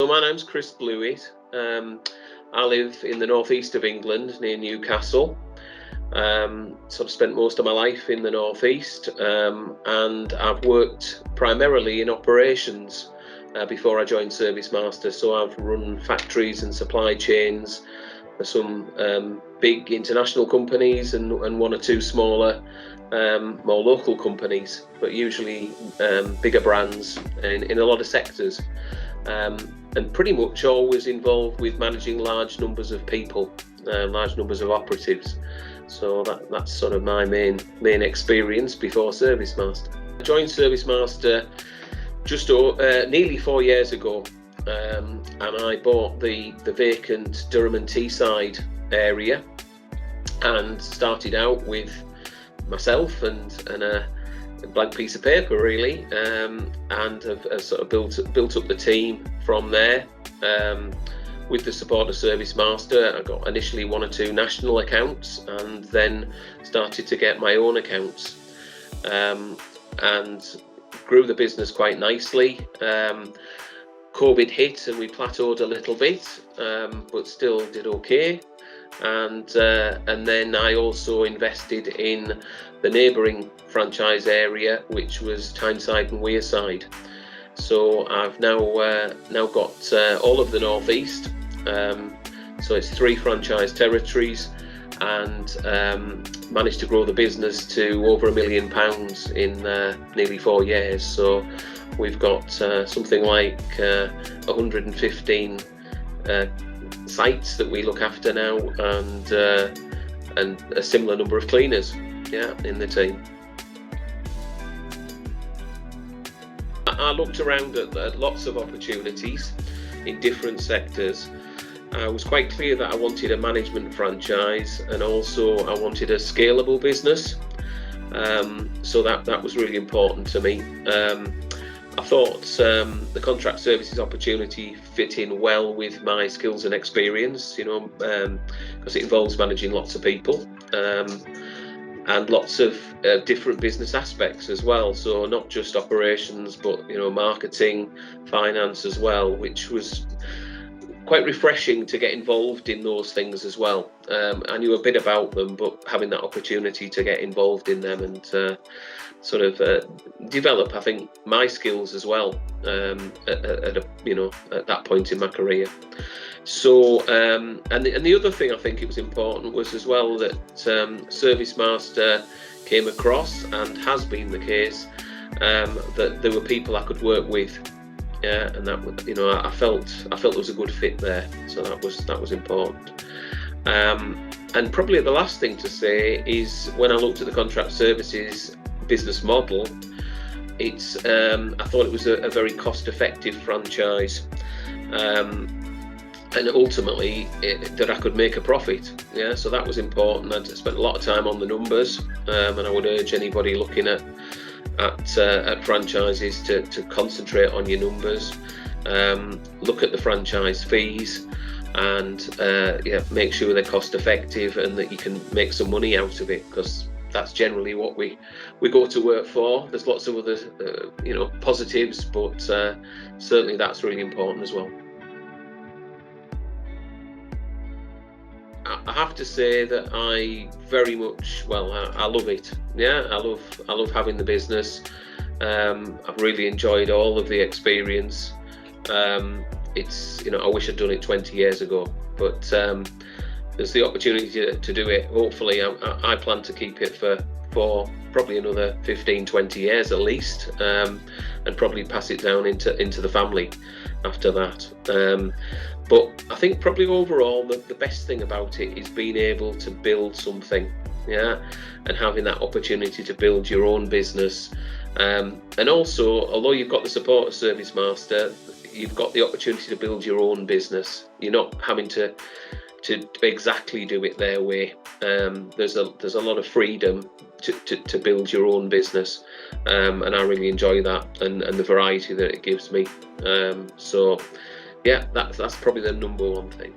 So my name's Chris Blewett. I live in the northeast of England near Newcastle. So I've spent most of my life in the northeast, and I've worked primarily in operations before I joined ServiceMaster. So I've run factories and supply chains for some big international companies and one or two smaller, more local companies, but usually bigger brands in a lot of sectors. And pretty much always involved with managing large numbers of people, large numbers of operatives. So that's sort of my main experience before ServiceMaster. I joined ServiceMaster just nearly 4 years ago, and I bought the vacant Durham and Teesside area and started out with myself and a blank piece of paper really, and have sort of built up the team from there. With the support of ServiceMaster, I got initially 1 or 2 national accounts and then started to get my own accounts, and grew the business quite nicely. COVID hit and we plateaued a little bit, but still did okay. And then I also invested in the neighbouring franchise area, which was Tyneside and Wearside. So I've now got all of the northeast. So it's 3 franchise territories, and managed to grow the business to over £1 million in nearly 4 years. So we've got something like 115 sites that we look after now, and a similar number of cleaners, in the team. I looked around at lots of opportunities in different sectors. I was quite clear that I wanted a management franchise, and also I wanted a scalable business. So that was really important to me. I thought the contract services opportunity fit in well with my skills and experience, because it involves managing lots of people, and lots of different business aspects as well. So not just operations, but marketing, finance as well, which was quite refreshing to get involved in those things as well. I knew a bit about them, but having that opportunity to get involved in them and sort of develop, I think, my skills as well at that point in my career. So and the other thing I think it was important was as well that ServiceMaster came across, and has been the case, that there were people I could work with. And that I felt there was a good fit there, so that was important. And probably the last thing to say is, when I looked at the contract services business model, I thought it was a very cost-effective franchise, and ultimately that I could make a profit. So that was important. I'd spent a lot of time on the numbers, and I would urge anybody looking at franchises to concentrate on your numbers, look at the franchise fees, and make sure they're cost effective and that you can make some money out of it, because that's generally what we go to work for. There's lots of other positives, but certainly that's really important as well. I have to say that I very much, I love it. I love having the business. I've really enjoyed all of the experience. It's I wish I'd done it 20 years ago, but there's the opportunity to do it. Hopefully, I plan to keep it for probably another 15-20 years at least, and probably pass it down into the family after that. But I think probably overall the best thing about it is being able to build something, and having that opportunity to build your own business. And also, although you've got the support of ServiceMaster, you've got the opportunity to build your own business. You're not having to exactly do it their way. There's a lot of freedom to build your own business, and I really enjoy that and the variety that it gives me. So yeah, that's probably the number one thing.